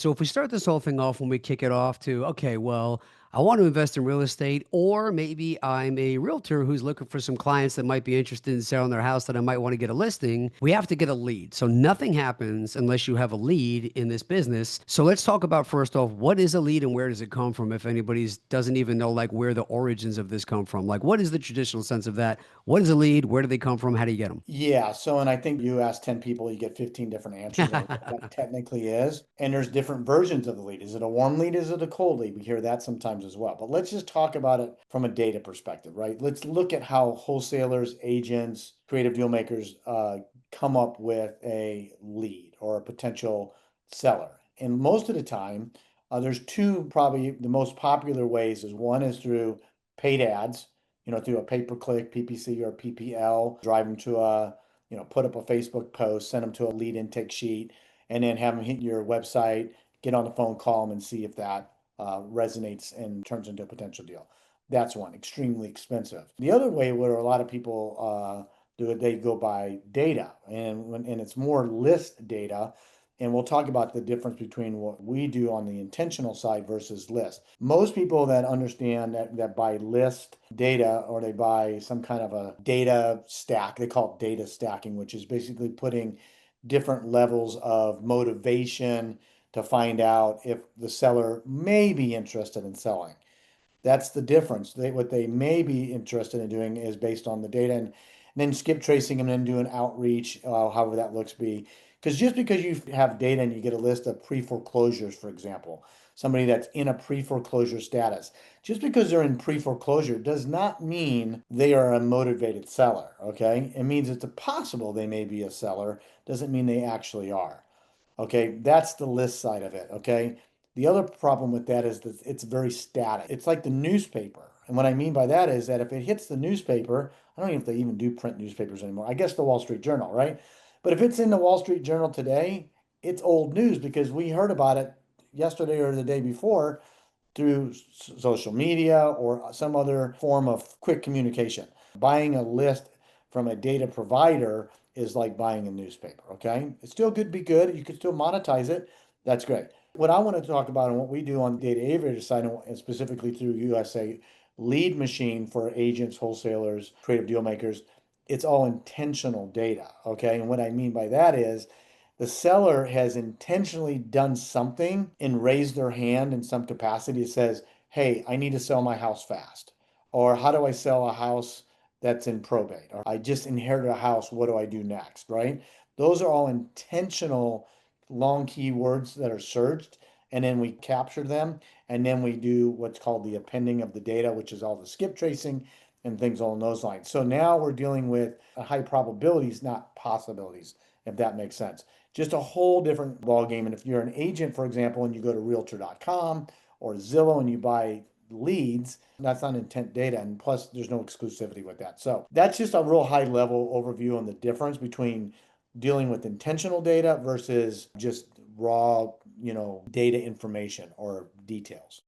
So if we start this whole thing off when we kick it off to, okay, well, I want to invest in real estate, or maybe I'm a realtor who's looking for some clients that might be interested in selling their house that I might want to get a listing. We have to get a lead. So nothing happens unless you have a lead in this business. So let's talk about first off, what is a lead and where does it come from? If anybody's doesn't even know like where the origins of this come from, like what is the traditional sense of that? What is a lead? Where do they come from? How do you get them? Yeah, so and I think you ask 10 people, you get 15 different answers on what that technically is. And there's different versions of the lead. Is it a warm lead? Is it a cold lead? We hear that sometimes as well. But let's just talk about it from a data perspective, right? Let's look at how wholesalers, agents, creative deal makers come up with a lead or a potential seller. And most of the time, there's two probably the most popular ways is one is through paid ads, through a pay-per-click, PPC or PPL, drive them to put up a Facebook post, send them to a lead intake sheet, and then have them hit your website, get on the phone, call them, and see if that resonates and turns into a potential deal. That's one, extremely expensive. The other way where a lot of people do it, they go by data, and it's more list data. And we'll talk about the difference between what we do on the intentional side versus list. Most people that understand that buy list data or they buy some kind of a data stack, they call it data stacking, which is basically putting different levels of motivation to find out if the seller may be interested in selling. That's the difference. What they may be interested in doing is based on the data and then skip tracing and then doing outreach, however that looks be. Because just because you have data and you get a list of pre-foreclosures, for example, somebody that's in a pre-foreclosure status, just because they're in pre-foreclosure does not mean they are a motivated seller, okay? It means it's possible they may be a seller, doesn't mean they actually are. Okay, that's the list side of it. Okay. The other problem with that is that it's very static. It's like the newspaper. And what I mean by that is that if it hits the newspaper, I don't know if they even do print newspapers anymore. I guess the Wall Street Journal, right? But if it's in the Wall Street Journal today, it's old news because we heard about it yesterday or the day before through social media or some other form of quick communication. Buying a list from a data provider is like buying a newspaper, okay? It still could be good. You could still monetize it. That's great. What I want to talk about and what we do on the Data Aviator side, and specifically through USA Lead Machine for agents, wholesalers, creative deal makers, it's all intentional data, okay? And what I mean by that is the seller has intentionally done something and raised their hand in some capacity. It says, hey, I need to sell my house fast. Or how do I sell a house that's in probate? Or I just inherited a house. What do I do next? Right? Those are all intentional long keywords that are searched. And then we capture them. And then we do what's called the appending of the data, which is all the skip tracing and things along those lines. So now we're dealing with high probabilities, not possibilities, if that makes sense. Just a whole different ball game. And if you're an agent, for example, and you go to realtor.com or Zillow and you buy leads, that's not intent data. And plus, there's no exclusivity with that. So that's just a real high level overview on the difference between dealing with intentional data versus just raw, data information or details.